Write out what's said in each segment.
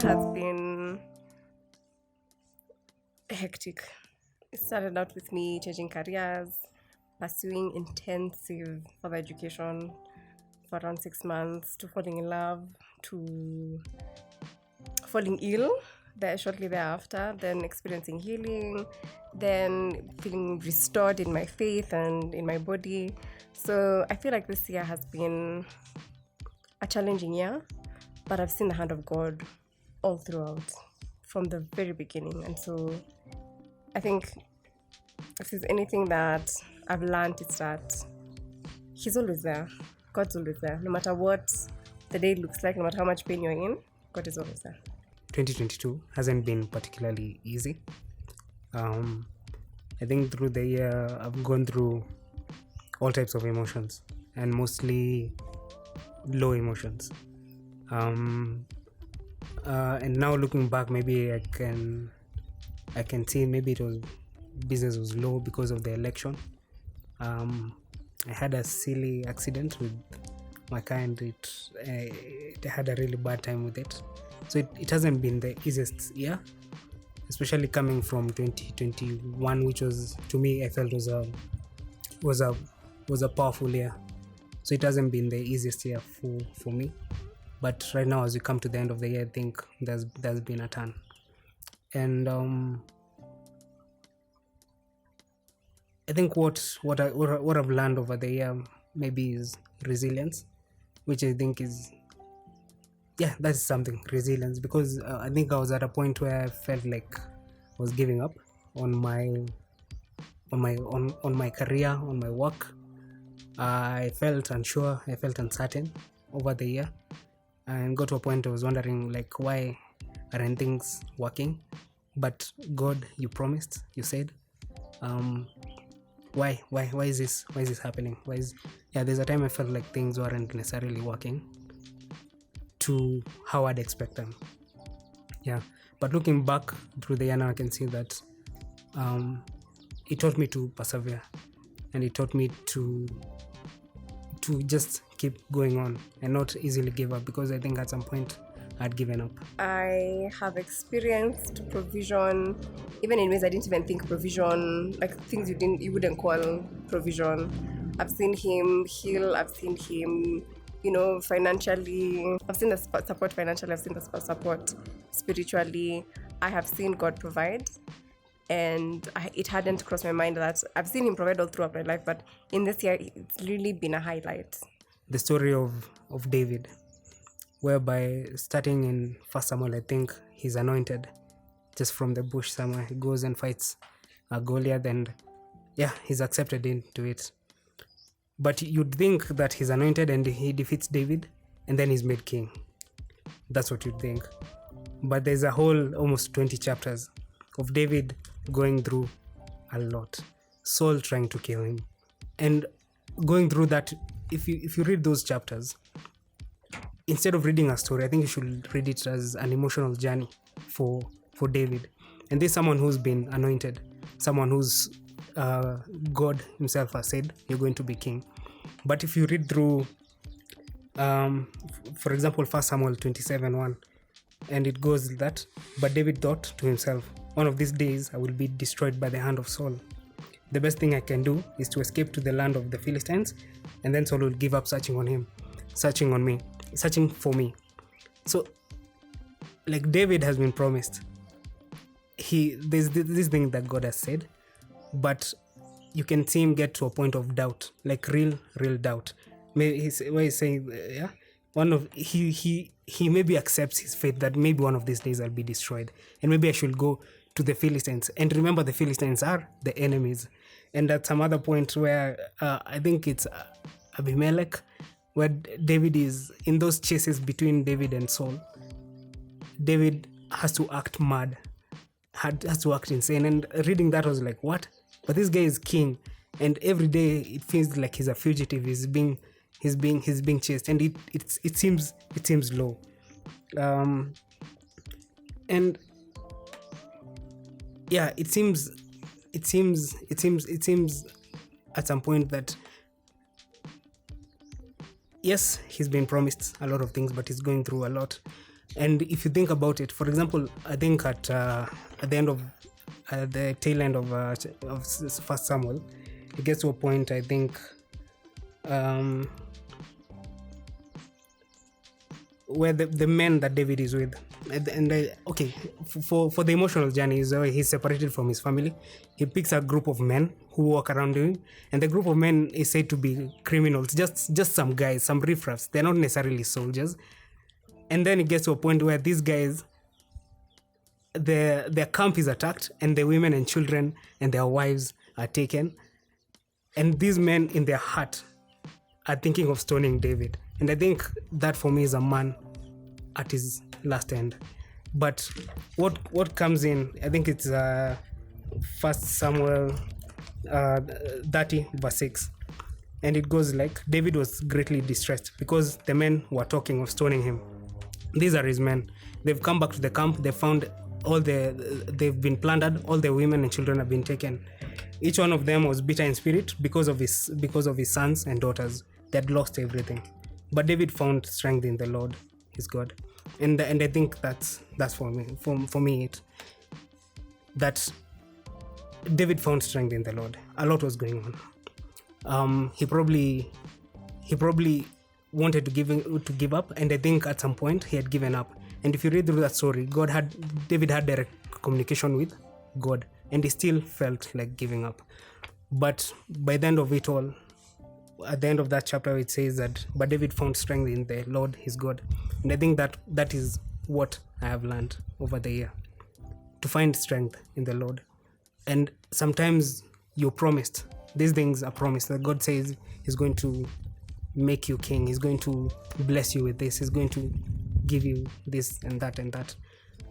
year has been hectic. It started out with me changing careers, pursuing intensive further education for around 6 months, to falling in love, to falling ill there shortly thereafter, then experiencing healing, then feeling restored in my faith and in my body. So I feel like this year has been a challenging year, but I've seen the hand of God all throughout from the very beginning. And so I think if there's anything that I've learned, it's that He's always there. God's always there. No matter what the day looks like, no matter how much pain you're in, God is always there. 2022 hasn't been particularly easy. I think through the year I've gone through all types of emotions, and mostly low emotions. And now looking back, maybe I can see maybe business was low because of the election. I had a silly accident with my car, and it had a really bad time with it. So it hasn't been the easiest year, especially coming from 2021, which was, to me, I felt was a powerful year. So it hasn't been the easiest year for me. But right now, as we come to the end of the year, I think there's been a turn. And I think what I've learned over the year maybe is resilience, which I think is, that's something, resilience, because I think I was at a point where I felt like I was giving up on my career, on my work. I felt unsure, I felt uncertain over the year, and got to a point I was wondering, like, why aren't things working? But God, you promised, you said, why is this happening? There's a time I felt like things weren't necessarily working to how I'd expect them. But looking back through the year now, I can see that it taught me to persevere, and it taught me to just keep going on and not easily give up, because I think at some point I'd given up. I have experienced provision, even in ways I didn't even think provision, like things you wouldn't call provision. I've seen Him heal. I've seen Him, financially. I've seen the support financially. I've seen the support spiritually. I have seen God provide, and it hadn't crossed my mind that I've seen Him provide all throughout my life. But in this year, it's really been a highlight. The story of David, whereby starting in 1 Samuel, I think he's anointed just from the bush somewhere. He goes and fights Goliath, and he's accepted into it. But you'd think that he's anointed and he defeats David and then he's made king. That's what you'd think. But there's a whole almost 20 chapters of David going through a lot. Saul trying to kill him. And going through that, if you read those chapters, instead of reading a story, I think you should read it as an emotional journey for David. And this is someone who's been anointed, someone who's God himself has said, you're going to be king. But if you read through, for example, 1 Samuel 27:1, and it goes that, but David thought to himself, one of these days I will be destroyed by the hand of Saul. The best thing I can do is to escape to the land of the Philistines, and then Saul will give up searching for me. So, like, David has been promised. There's this thing that God has said, but you can see him get to a point of doubt, like real doubt. Maybe he's saying, he maybe accepts his fate that maybe one of these days I'll be destroyed, and maybe I should go to the Philistines. And remember, the Philistines are the enemies. And at some other point where I think it's Abimelech, where David is in those chases between David and Saul, David has to act mad, has to act insane. And reading that, I was like, what? But this guy is king, and every day it feels like he's a fugitive. He's being chased, and it seems low. And it seems at some point that, yes, he's been promised a lot of things, but he's going through a lot. And if you think about it, for example, I think at the end of the tail end of First Samuel, it gets to a point. I think where the men that David is with, okay, for the emotional journey, he's separated from his family. He picks a group of men who walk around him, and the group of men is said to be criminals, just some guys, some riffraffs. They're not necessarily soldiers. And then it gets to a point where these guys, their camp is attacked, and the women and children and their wives are taken. And these men in their heart are thinking of stoning David. And I think that for me is a man at his last end. But what comes in, I think it's 1 Samuel 30 verse 6. And it goes like, David was greatly distressed because the men were talking of stoning him. These are his men. They've come back to the camp. They found they've been plundered. All the women and children have been taken. Each one of them was bitter in spirit because of his sons and daughters. They had lost everything. But David found strength in the Lord, his God. And I think that's for me that David found strength in the Lord. A lot was going on. He probably wanted to give up, and I think at some point he had given up. And if you read through that story, David had direct communication with God, and he still felt like giving up. But by the end of it all, at the end of that chapter, it says that, but David found strength in the Lord, his God. And I think that is what I have learned over the year, to find strength in the Lord. And sometimes you're promised, these things are promised, that God says he's going to make you king, he's going to bless you with this, he's going to give you this and that and that.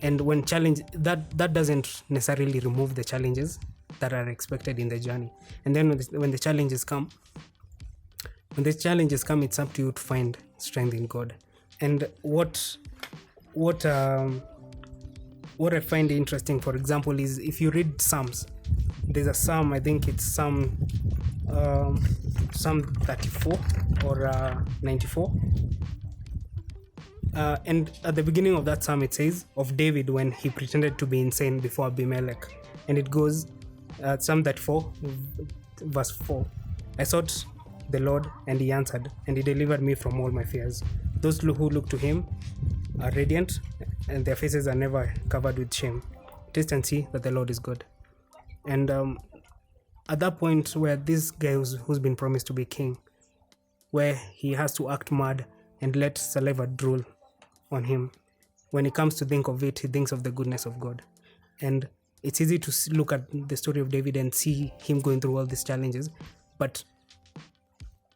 And when that doesn't necessarily remove the challenges that are expected in the journey. And then when the challenges come, it's up to you to find strength in God. And what I find interesting, for example, is if you read Psalms, there's a Psalm, I think it's Psalm 34 or 94. And at the beginning of that Psalm, it says of David when he pretended to be insane before Abimelech. And it goes, Psalm 34, verse 4. I sought the Lord, and he answered, and he delivered me from all my fears. Those who look to him are radiant, and their faces are never covered with shame. Taste and see that the Lord is good. And at that point where this guy who's been promised to be king, where he has to act mad and let saliva drool on him, when he comes to think of it, he thinks of the goodness of God. And it's easy to look at the story of David and see him going through all these challenges, but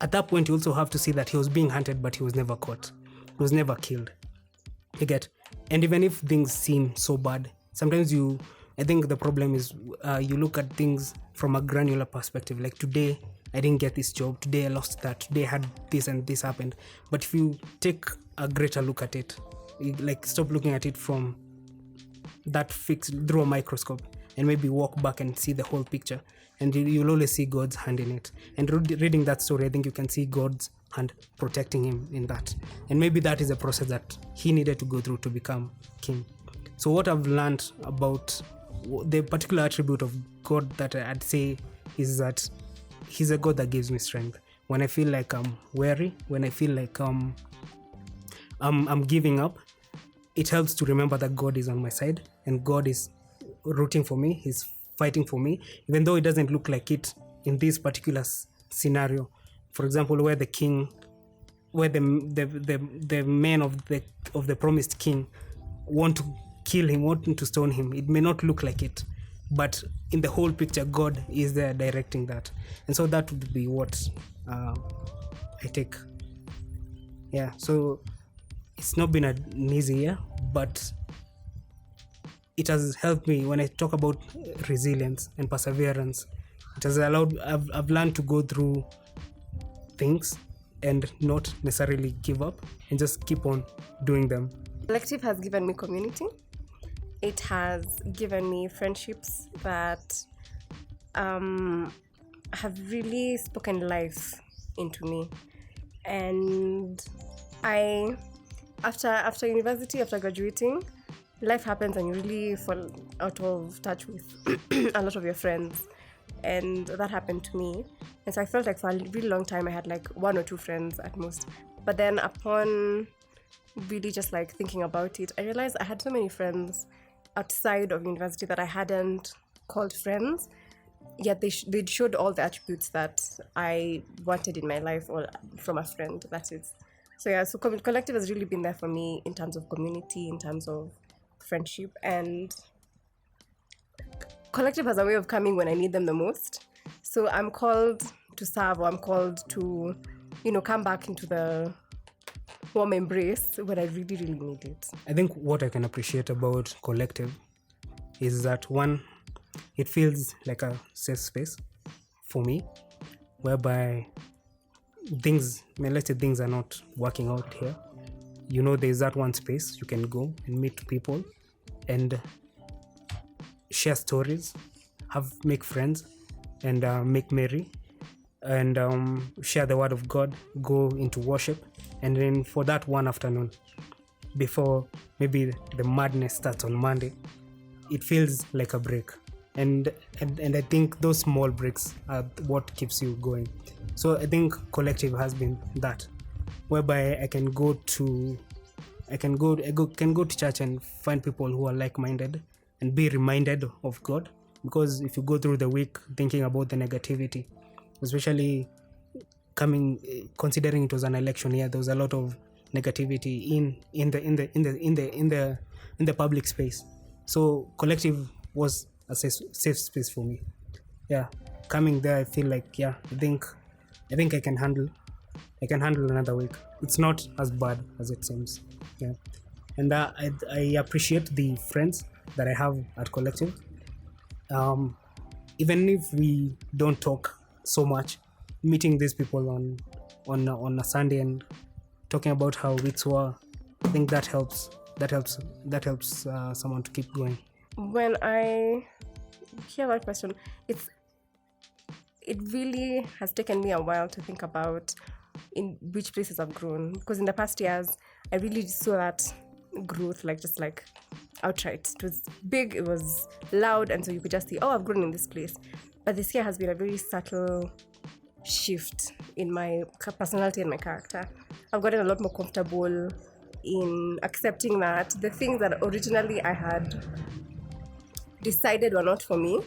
at that point you also have to see that he was being hunted, but he was never caught, he was never killed. You get? And even if things seem so bad, sometimes I think the problem is you look at things from a granular perspective. Like, today I didn't get this job, today I lost that, today I had this and this happened. But if you take a greater look at it, like stop looking at it from that fixed through a microscope, and maybe walk back and see the whole picture, and you'll always see God's hand in it. And reading that story, I think you can see God's hand protecting him in that. And maybe that is a process that he needed to go through to become king. So what I've learned about the particular attribute of God that I'd say is that he's a God that gives me strength. When I feel like I'm weary, when I feel like I'm giving up, it helps to remember that God is on my side, and God is rooting for me, he's fighting for me, even though it doesn't look like it in this particular scenario. For example, where the king, where the men of the promised king want to kill him, want to stone him, it may not look like it, but in the whole picture, God is there directing that. And so that would be what I take. Yeah, so it's not been an easy year, but it has helped me when I talk about resilience and perseverance. It has allowed, I've learned to go through things and not necessarily give up and just keep on doing them. Collective has given me community. It has given me friendships that have really spoken life into me. And I after university, after graduating, life happens and you really fall out of touch with a lot of your friends. And that happened to me. And so I felt like for a really long time I had like one or two friends at most. But then upon really just like thinking about it, I realized I had so many friends outside of university that I hadn't called friends, yet they showed all the attributes that I wanted in my life or from a friend. That is. So yeah, so collective has really been there for me in terms of community, in terms of friendship, and collective has a way of coming when I need them the most. So I'm called to serve, or I'm called to, come back into the warm embrace when I really, really need it. I think what I can appreciate about collective is that one, it feels like a safe space for me, whereby let's say things are not working out here. There's that one space you can go and meet people and share stories, make friends, and make merry, and share the word of God, go into worship, and then for that one afternoon, before maybe the madness starts on Monday, it feels like a break. And I think those small breaks are what keeps you going. So I think collective has been that, whereby I can go to church and find people who are like-minded and be reminded of God. Because if you go through the week thinking about the negativity, especially considering it was an election year, there was a lot of negativity in the public space. So collective was a safe space for me. Yeah, coming there, I feel like I think I can handle another week. It's not as bad as it seems. Yeah, and I appreciate the friends that I have at collective. Even if we don't talk so much, meeting these people on a Sunday and talking about how weeks were, I think that helps someone to keep going. When I hear that question, it really has taken me a while to think about in which places I've grown, because in the past years I really saw that growth just outright. It was big, it was loud, and so you could just see, I've grown in this place. But this year has been a very subtle shift in my personality and my character. I've gotten a lot more comfortable in accepting that the things that originally I had decided were not for me,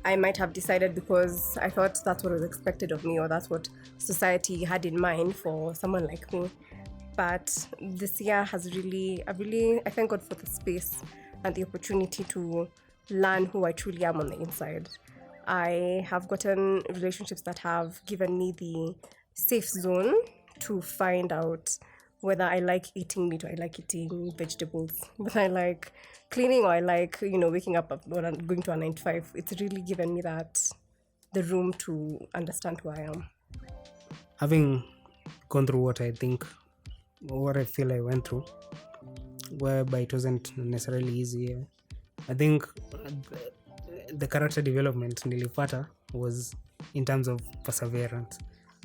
I might have decided because I thought that's what was expected of me, or that's what society had in mind for someone like me. But this year has really, I thank God for the space and the opportunity to learn who I truly am on the inside. I have gotten relationships that have given me the safe zone to find out whether I like eating meat or I like eating vegetables, whether I like cleaning or I like, waking up or going to a 9 to 5. It's really given me the room to understand who I am. Having gone through what I feel I went through, whereby it wasn't necessarily easy, I think the character development nilipata was in terms of perseverance.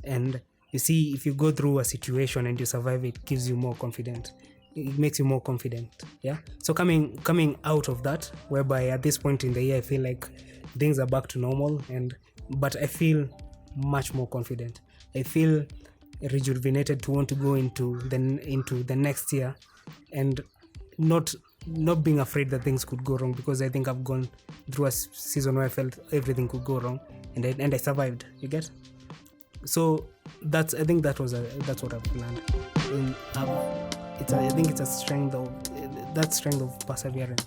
And you see, if you go through a situation and you survive, it gives you more confident. It makes you more confident. Yeah. So coming out of that, whereby at this point in the year I feel like things are back to normal, but I feel much more confident. I feel rejuvenated to want to go into the next year and not being afraid that things could go wrong, because I think I've gone through a season where I felt everything could go wrong and I survived. You get? So that's what I've learned. I think it's a strength of perseverance.